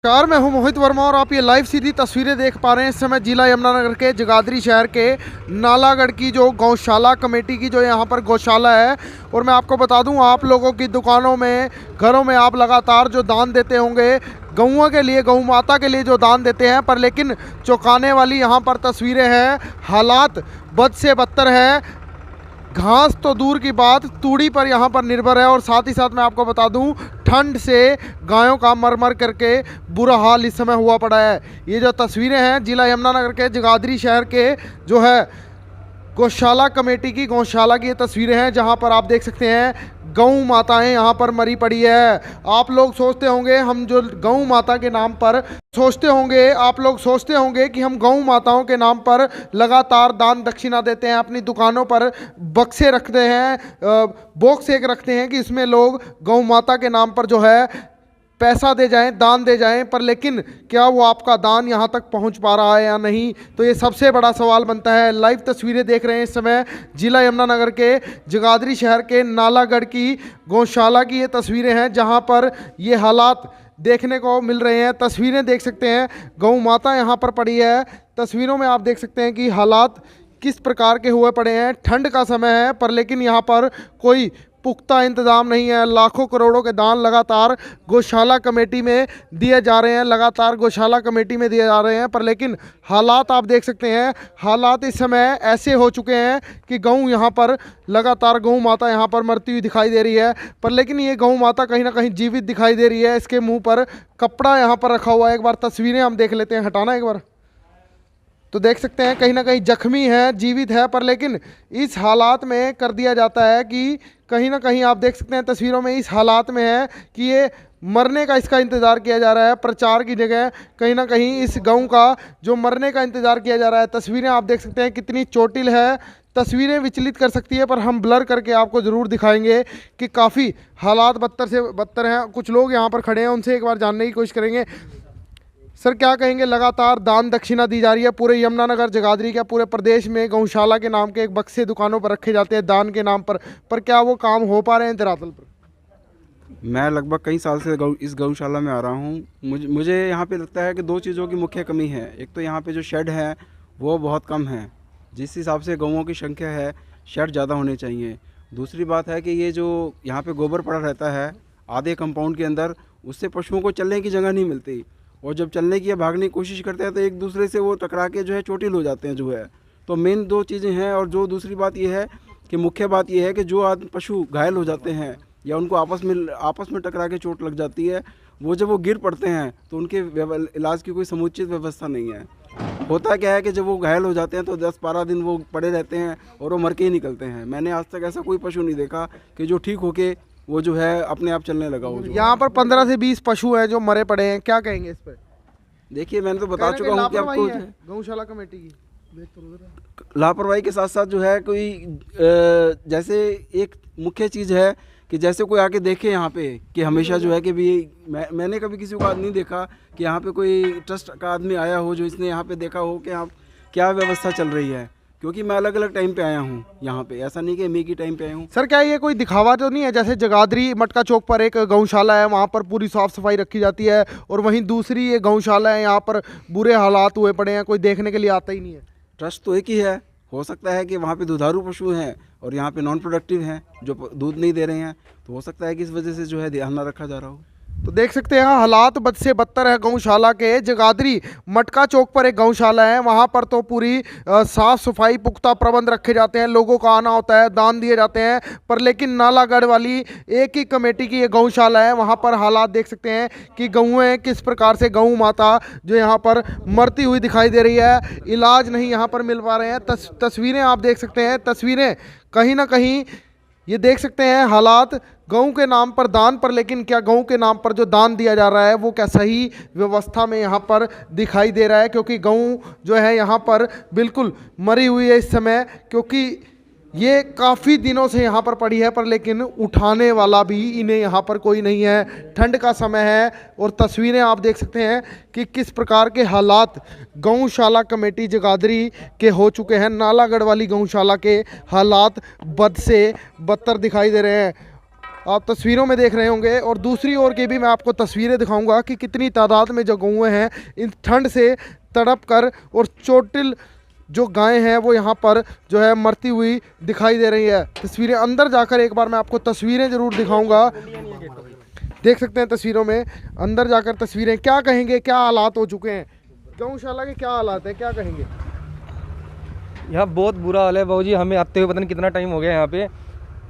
Car मैं हूं मोहित वर्मा और आप ये लाइव सीधी तस्वीरें देख पा रहे हैं। इस समय जिला यमुनानगर के जगाधरी शहर के नालागढ़ की जो गौशाला कमेटी की जो यहाँ पर गौशाला है। और मैं आपको बता दूं, आप लोगों की दुकानों में, घरों में आप लगातार जो दान देते होंगे गौओं के लिए, गौ माता के लिए जो दान देते हैं, पर लेकिन चौंकाने वाली यहाँ पर तस्वीरें हैं। हालात बद से बदतर है। घास तो दूर की बात, तूड़ी पर यहाँ पर निर्भर है। और साथ ही साथ मैं आपको बता दूं, ठंड से गायों का मर मर करके बुरा हाल इस समय हुआ पड़ा है। ये जो तस्वीरें हैं जिला यमुनानगर के जगाधरी शहर के जो है गौशाला कमेटी की गौशाला की ये तस्वीरें हैं, जहां पर आप देख सकते हैं गौ माताएं यहाँ पर मरी पड़ी है। आप लोग सोचते होंगे, हम जो गौ माता के नाम पर सोचते होंगे, आप लोग सोचते होंगे कि हम गौ माताओं के नाम पर लगातार दान दक्षिणा देते हैं, अपनी दुकानों पर बक्से रखते हैं, बॉक्स एक रखते हैं कि इसमें लोग गौ माता के नाम पर जो है पैसा दे जाएं, दान दे जाएं, पर लेकिन क्या वो आपका दान यहाँ तक पहुँच पा रहा है या नहीं, तो ये सबसे बड़ा सवाल बनता है। लाइव तस्वीरें देख रहे हैं इस समय जिला यमुनानगर के जगाधरी शहर के नालागढ़ की गौशाला की ये तस्वीरें हैं, जहाँ पर ये हालात देखने को मिल रहे हैं। तस्वीरें देख सकते हैं, गौ माता यहाँ पर पड़ी है। तस्वीरों में आप देख सकते हैं कि हालात किस प्रकार के हुए पड़े हैं। ठंड का समय है, पर लेकिन यहाँ पर कोई पुख्ता इंतज़ाम नहीं है। लाखों करोड़ों के दान लगातार गौशाला कमेटी में दिए जा रहे हैं, लगातार गौशाला कमेटी में दिए जा रहे हैं, पर लेकिन हालात आप देख सकते हैं। हालात इस समय ऐसे हो चुके हैं कि गौ यहाँ पर लगातार गौ माता यहाँ पर मरती हुई दिखाई दे रही है, पर लेकिन ये गौ माता कहीं ना कहीं जीवित दिखाई दे रही है। इसके मुंह पर कपड़ा यहाँ पर रखा हुआ है। एक बार तस्वीरें हम देख लेते हैं, हटाना एक बार, तो देख सकते हैं कहीं ना कहीं जख्मी है, जीवित है, पर लेकिन इस हालात में कर दिया जाता है कि कहीं ना कहीं आप देख सकते हैं तस्वीरों में, इस हालात में है कि ये मरने का इसका इंतज़ार किया जा रहा है। प्रचार की जगह कहीं ना कहीं इस गौ का जो मरने का इंतज़ार किया जा रहा है। तस्वीरें आप देख सकते हैं कितनी चोटिल है। तस्वीरें विचलित कर सकती है, पर हम ब्लर करके आपको ज़रूर दिखाएंगे कि काफ़ी हालात बदतर से बदतर हैं। कुछ लोग यहाँ पर खड़े हैं, उनसे एक बार जानने की कोशिश करेंगे। सर, क्या कहेंगे, लगातार दान दक्षिणा दी जा रही है पूरे यमुनानगर जगाधरी क्या पूरे प्रदेश में गौशाला के नाम के एक बक्से दुकानों पर रखे जाते हैं दान के नाम पर क्या वो काम हो पा रहे हैं धरातल पर? मैं लगभग कई साल से इस गौशाला में आ रहा हूँ। मुझे यहाँ पे लगता है कि दो चीज़ों की मुख्य कमी है। एक तो यहाँ पे जो शेड है वो बहुत कम है, जिस हिसाब से गौओं की संख्या है शेड ज़्यादा होने चाहिए। दूसरी बात है कि ये जो यहाँ पे गोबर पड़ा रहता है आधे कंपाउंड के अंदर, उससे पशुओं को चलने की जगह नहीं मिलती, और जब चलने की या भागने की कोशिश करते हैं तो एक दूसरे से वो टकरा के जो है चोटिल हो जाते हैं जो है। तो मेन दो चीज़ें हैं। और जो दूसरी बात ये है कि मुख्य बात ये है कि जो आदमी पशु घायल हो जाते हैं या उनको आपस में टकरा के चोट लग जाती है, वो जब वो गिर पड़ते हैं तो उनके इलाज की कोई समुचित व्यवस्था नहीं है। होता क्या है कि जब वो घायल हो जाते हैं तो 10-12 दिन वो पड़े रहते हैं और वो मर के ही निकलते हैं। मैंने आज तक ऐसा कोई पशु नहीं देखा कि जो ठीक होके वो जो है अपने आप चलने लगा हो। यहाँ पर 15 से 20 पशु हैं जो मरे पड़े हैं, क्या कहेंगे इस पर? देखिए, मैंने तो बता चुका हूँ कि आपको गौशाला कमेटी की लापरवाही के साथ साथ जो है कोई जैसे एक मुख्य चीज़ है कि जैसे कोई आके देखे यहाँ पे कि हमेशा जो है कि भी मैंने कभी किसी को नहीं देखा कि यहाँ पे कोई ट्रस्ट का आदमी आया हो जो इसने यहाँ पे देखा हो कि यहाँ क्या व्यवस्था चल रही है, क्योंकि मैं अलग अलग टाइम पे आया हूँ यहाँ पे, ऐसा नहीं कि मैं ही टाइम पे आया हूँ। सर, क्या ये कोई दिखावा तो नहीं है? जैसे जगाधरी मटका चौक पर एक गौशाला है, वहाँ पर पूरी साफ सफाई रखी जाती है, और वहीं दूसरी ये गौशाला है, यहाँ पर बुरे हालात हुए पड़े हैं, कोई देखने के लिए आता ही नहीं है। ट्रस्ट तो एक ही है। हो सकता है कि वहाँ पे दुधारू पशु हैं और यहाँ पे नॉन प्रोडक्टिव हैं जो दूध नहीं दे रहे हैं, तो हो सकता है कि इस वजह से जो है ध्यान ना रखा जा रहा हो। तो देख सकते हैं हालात बद से बदतर है गौशाला के। जगाधरी मटका चौक पर एक गौशाला है, वहाँ पर तो पूरी साफ सफाई पुख्ता प्रबंध रखे जाते हैं, लोगों का आना होता है, दान दिए जाते हैं, पर लेकिन नालागढ़ वाली एक ही कमेटी की ये गौशाला है, वहाँ पर हालात देख सकते हैं कि गौएँ किस प्रकार से, गौ माता जो यहाँ पर मरती हुई दिखाई दे रही है, इलाज नहीं यहाँ पर मिल पा रहे हैं। तस्वीरें आप देख सकते हैं, तस्वीरें कहीं ना कहीं ये देख सकते हैं हालात गऊ के नाम पर दान, पर लेकिन क्या गऊ के नाम पर जो दान दिया जा रहा है वो क्या सही व्यवस्था में यहाँ पर दिखाई दे रहा है? क्योंकि गऊ जो है यहाँ पर बिल्कुल मरी हुई है इस समय, क्योंकि ये काफ़ी दिनों से यहाँ पर पड़ी है, पर लेकिन उठाने वाला भी इन्हें यहाँ पर कोई नहीं है। ठंड का समय है और तस्वीरें आप देख सकते हैं कि किस प्रकार के हालात गौशाला कमेटी जगाधरी के हो चुके हैं। नालागढ़ वाली गौशाला के हालात बद से बदतर दिखाई दे रहे हैं। आप तस्वीरों में देख रहे होंगे और दूसरी ओर की भी मैं आपको तस्वीरें दिखाऊंगा कि कितनी तादाद में जो गौएँ हैं इन ठंड से तड़प कर और चोटिल जो गायें हैं वो यहाँ पर जो है मरती हुई दिखाई दे रही है। तस्वीरें अंदर जाकर एक बार मैं आपको तस्वीरें ज़रूर दिखाऊंगा। देख सकते हैं तस्वीरों में, अंदर जाकर तस्वीरें। क्या कहेंगे, क्या हालात हो चुके हैं गौशाला के, क्या हालात है, क्या कहेंगे? यहाँ बहुत बुरा हाल है बाबू जी। हमें आते हुए पता नहीं कितना टाइम हो गया यहाँ पे।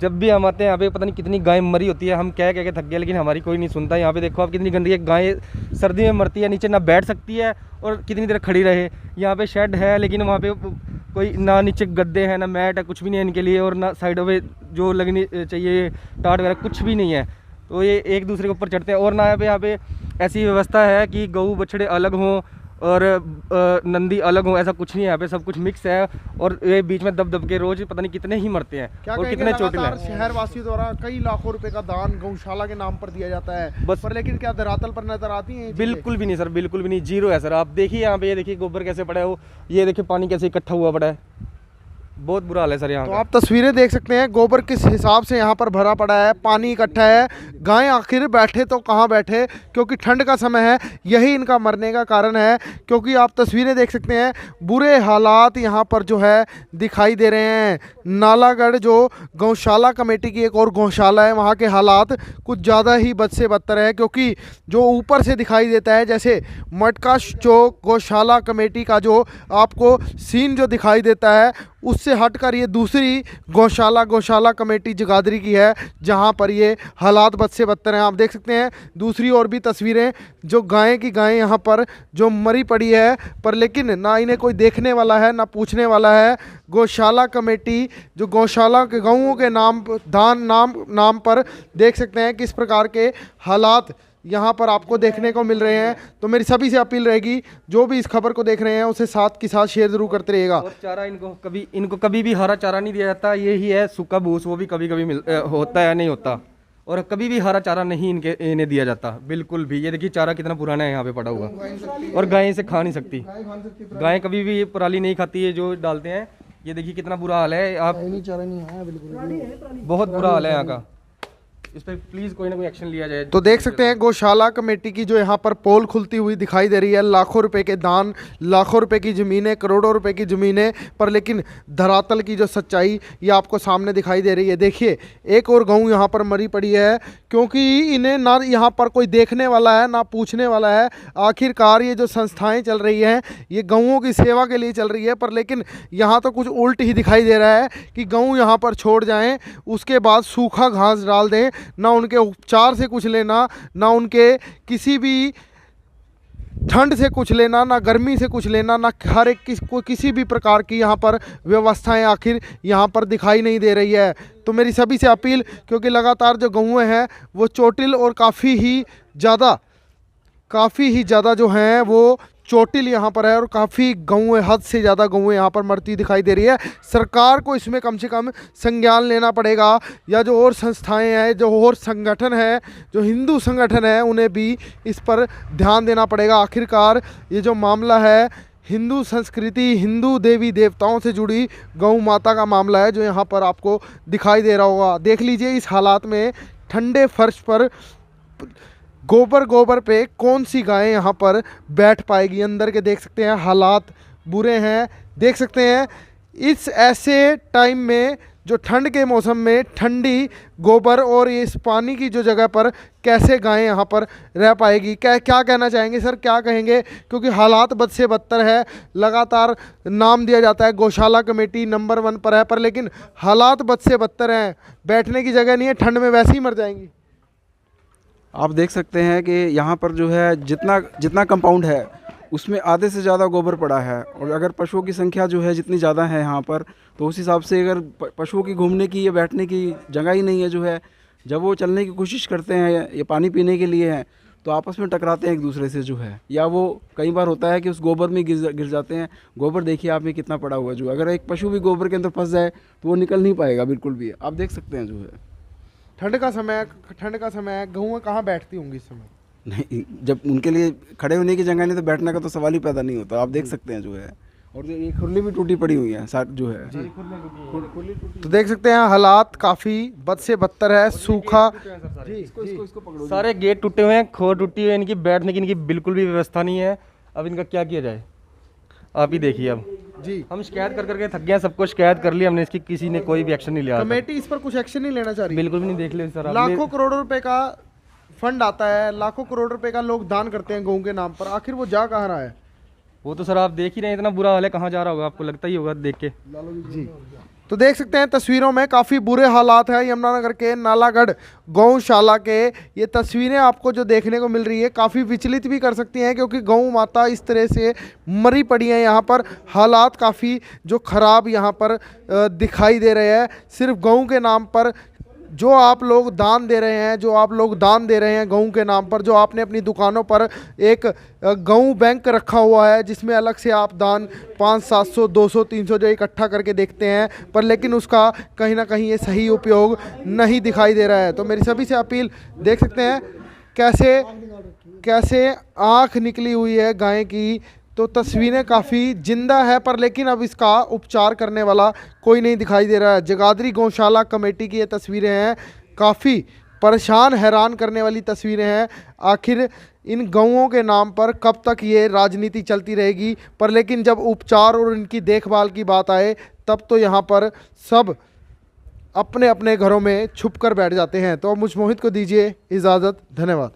जब भी हम आते हैं यहाँ पे पता नहीं कितनी गाय मरी होती है। हम कह के थक गए लेकिन हमारी कोई नहीं सुनता। यहाँ पे देखो आप कितनी गंदगी है। गाय सर्दी में मरती है, नीचे ना बैठ सकती है और कितनी देर खड़ी रहे। यहाँ पे शेड है लेकिन वहाँ पे कोई ना नीचे गद्दे हैं ना मैट है, कुछ भी नहीं है इनके लिए। और ना साइडों पे जो लगनी चाहिए टाट वगैरह कुछ भी नहीं है। तो ये एक दूसरे के ऊपर चढ़ते हैं। और ना यहाँ पे ऐसी व्यवस्था है कि गऊ बछड़े अलग हों और नंदी अलग हो, ऐसा कुछ नहीं है। यहाँ पे सब कुछ मिक्स है और ये बीच में दब दब के रोज पता नहीं कितने ही मरते हैं। क्या और कितने चोटिल हैं। शहर वासियों द्वारा कई लाखों रुपए का दान गौशाला के नाम पर दिया जाता है बस पर लेकिन क्या धरातल पर नजर आती है? बिल्कुल भी नहीं सर, बिल्कुल भी नहीं। जीरो है सर। आप देखिए यहाँ पे, ये देखिए गोबर कैसे पड़ा है, वो ये देखिए पानी कैसे इकट्ठा हुआ पड़ा है। बहुत बुरा हाल है सर यहाँ तो का। आप तस्वीरें देख सकते हैं गोबर किस हिसाब से यहाँ पर भरा पड़ा है, पानी इकट्ठा है। गायें आखिर बैठे तो कहाँ बैठे, क्योंकि ठंड का समय है, यही इनका मरने का कारण है। क्योंकि आप तस्वीरें देख सकते हैं, बुरे हालात यहाँ पर जो है दिखाई दे रहे हैं। नालागढ़ जो गौशाला कमेटी की एक और गौशाला है, वहाँ के हालात कुछ ज़्यादा ही बद से बदतर है। क्योंकि जो ऊपर से दिखाई देता है, जैसे मटका चौक गौशाला कमेटी का जो आपको सीन जो दिखाई देता है, उससे हटकर ये दूसरी गौशाला कमेटी जगाधरी की है, जहां पर ये हालात बद से बदतर हैं। आप देख सकते हैं दूसरी ओर भी तस्वीरें, जो गायें की गायें यहाँ पर जो मरी पड़ी है, पर लेकिन ना इन्हें कोई देखने वाला है ना पूछने वाला है। गौशाला कमेटी जो गौशाला के गऊओं के नाम पर देख सकते हैं किस प्रकार के हालात यहाँ पर आपको देखने को मिल रहे हैं। तो मेरी सभी से अपील रहेगी, जो भी इस खबर को देख रहे हैं उसे साथ के साथ शेयर जरूर करते रहिएगा। और चारा इनको कभी भी हरा चारा नहीं दिया जाता। यही है सूखा भूस, वो भी कभी कभी होता है, नहीं होता। और कभी भी हरा चारा नहीं इन्हें दिया जाता बिल्कुल भी। ये देखिए चारा कितना पुराना है यहाँ पे पड़ा हुआ, और गाय इसे खा नहीं सकती। गाय कभी भी पराली नहीं खाती है जो डालते हैं। ये देखिए कितना बुरा हाल है। आप बहुत बुरा हाल है यहाँ का। इस पर प्लीज़ कोई ना कोई एक्शन लिया जाए। तो देख सकते हैं गौशाला कमेटी की जो यहाँ पर पोल खुलती हुई दिखाई दे रही है। लाखों रुपए के दान, लाखों रुपए की ज़मीनें, करोड़ों रुपए की ज़मीनें, पर लेकिन धरातल की जो सच्चाई ये आपको सामने दिखाई दे रही है। देखिए एक और गऊ यहाँ पर मरी पड़ी है, क्योंकि इन्हें ना यहाँ पर कोई देखने वाला है ना पूछने वाला है। आखिरकार ये जो संस्थाएँ चल रही हैं ये गऊओं की सेवा के लिए चल रही है, पर लेकिन यहाँ तो कुछ उल्ट ही दिखाई दे रहा है कि गऊ यहाँ पर छोड़ जाएँ, उसके बाद सूखा घास डाल दें। ना उनके उपचार से कुछ लेना, ना उनके किसी भी ठंड से कुछ लेना, ना गर्मी से कुछ लेना, ना हर एक किसी भी प्रकार की यहाँ पर व्यवस्थाएं आखिर यहाँ पर दिखाई नहीं दे रही है। तो मेरी सभी से अपील, क्योंकि लगातार जो गऊएं हैं वो चोटिल और काफ़ी ही ज़्यादा जो हैं वो चोटिल यहाँ पर है, और काफ़ी गऊएं, हद से ज़्यादा गऊएं यहाँ पर मरती दिखाई दे रही है। सरकार को इसमें कम से कम संज्ञान लेना पड़ेगा, या जो और संस्थाएं हैं, जो और संगठन है, जो हिंदू संगठन है, उन्हें भी इस पर ध्यान देना पड़ेगा। आखिरकार ये जो मामला है हिंदू संस्कृति, हिंदू देवी देवताओं से जुड़ी गौ माता का मामला है, जो यहाँ पर आपको दिखाई दे रहा होगा। देख लीजिए इस हालात में ठंडे फर्श पर गोबर पे कौन सी गाय यहाँ पर बैठ पाएगी। अंदर के देख सकते हैं हालात बुरे हैं। देख सकते हैं इस ऐसे टाइम में, जो ठंड के मौसम में ठंडी गोबर और इस पानी की जो जगह पर कैसे गायें यहाँ पर रह पाएगी। क्या कहना चाहेंगे सर, क्या कहेंगे? क्योंकि हालात बद से बदतर है। लगातार नाम दिया जाता है गौशाला कमेटी नंबर 1 पर है, पर लेकिन हालात बद से बदतर हैं। बैठने की जगह नहीं है, ठंड में वैसे ही मर जाएंगी। आप देख सकते हैं कि यहाँ पर जो है जितना कंपाउंड है उसमें आधे से ज़्यादा गोबर पड़ा है। और अगर पशुओं की संख्या जो है जितनी ज़्यादा है यहाँ पर, तो उस हिसाब से अगर पशुओं की घूमने की या बैठने की जगह ही नहीं है जो है, जब वो चलने की कोशिश करते हैं या पानी पीने के लिए हैं, तो आपस में टकराते हैं एक दूसरे से जो है, या वो कई बार होता है कि उस गोबर में गिर जाते हैं। गोबर देखिए आप में कितना पड़ा हुआ, जो अगर एक पशु भी गोबर के अंदर फंस जाए तो वो निकल नहीं पाएगा बिल्कुल भी। आप देख सकते हैं जो है ठंड का समय है, गऊँ कहाँ बैठती होंगी इस समय? नहीं, जब उनके लिए खड़े होने की जगह नहीं तो बैठने का तो सवाल ही पैदा नहीं होता। आप देख सकते हैं जो है, और ये खुरली भी टूटी पड़ी हुई है साथ जो है तो देख सकते हैं हालात काफ़ी बद से बदतर है, सूखा। इसको पकड़ो। सारे गेट टूटे हुए हैं, खोर टूटी हुई है, इनकी बैठने की इनकी बिल्कुल भी व्यवस्था नहीं है। अब इनका क्या किया जाए, आप ही देखिए। अब जी, हम शिकायत कर करके थक गए हैं, सबको शिकायत कर ली हमने, इसकी किसी ने कोई भी एक्शन नहीं लिया। कमेटी इस पर कुछ एक्शन नहीं लेना चाह रही। बिल्कुल भी नहीं, देख ले सर आप। लाखों करोड़ों रुपए का फंड आता है, लाखों करोड़ रुपए का लोग दान करते हैं गऊ के नाम पर, आखिर वो जा कहाँ रहा है? वो तो सर आप देख ही रहे हैं, इतना बुरा हाल है, कहाँ जा रहा होगा, आपको लगता ही होगा देख के। जी, तो देख सकते हैं तस्वीरों में काफ़ी बुरे हालात हैं यमुनानगर के नालागढ़ गौशाला के। ये तस्वीरें आपको जो देखने को मिल रही है काफ़ी विचलित भी कर सकती हैं, क्योंकि गौ माता इस तरह से मरी पड़ी हैं। यहाँ पर हालात काफ़ी जो ख़राब यहाँ पर दिखाई दे रहे हैं। सिर्फ गऊ के नाम पर जो आप लोग दान दे रहे हैं, गऊ के नाम पर, जो आपने अपनी दुकानों पर एक गऊ बैंक रखा हुआ है जिसमें अलग से आप दान 500, 700, 200, 300 जो इकट्ठा करके देखते हैं, पर लेकिन उसका कहीं ना कहीं ये सही उपयोग नहीं दिखाई दे रहा है। तो मेरी सभी से अपील, देख सकते हैं कैसे आँख निकली हुई है गाय की। तो तस्वीरें काफ़ी जिंदा है, पर लेकिन अब इसका उपचार करने वाला कोई नहीं दिखाई दे रहा है। जगाधरी गौशाला कमेटी की ये तस्वीरें हैं, काफ़ी परेशान हैरान करने वाली तस्वीरें हैं। आखिर इन गऊओं के नाम पर कब तक ये राजनीति चलती रहेगी? पर लेकिन जब उपचार और इनकी देखभाल की बात आए तब तो यहाँ पर सब अपने अपने घरों में छुप कर बैठ जाते हैं। तो अब मुझ मोहित को दीजिए इजाज़त, धन्यवाद।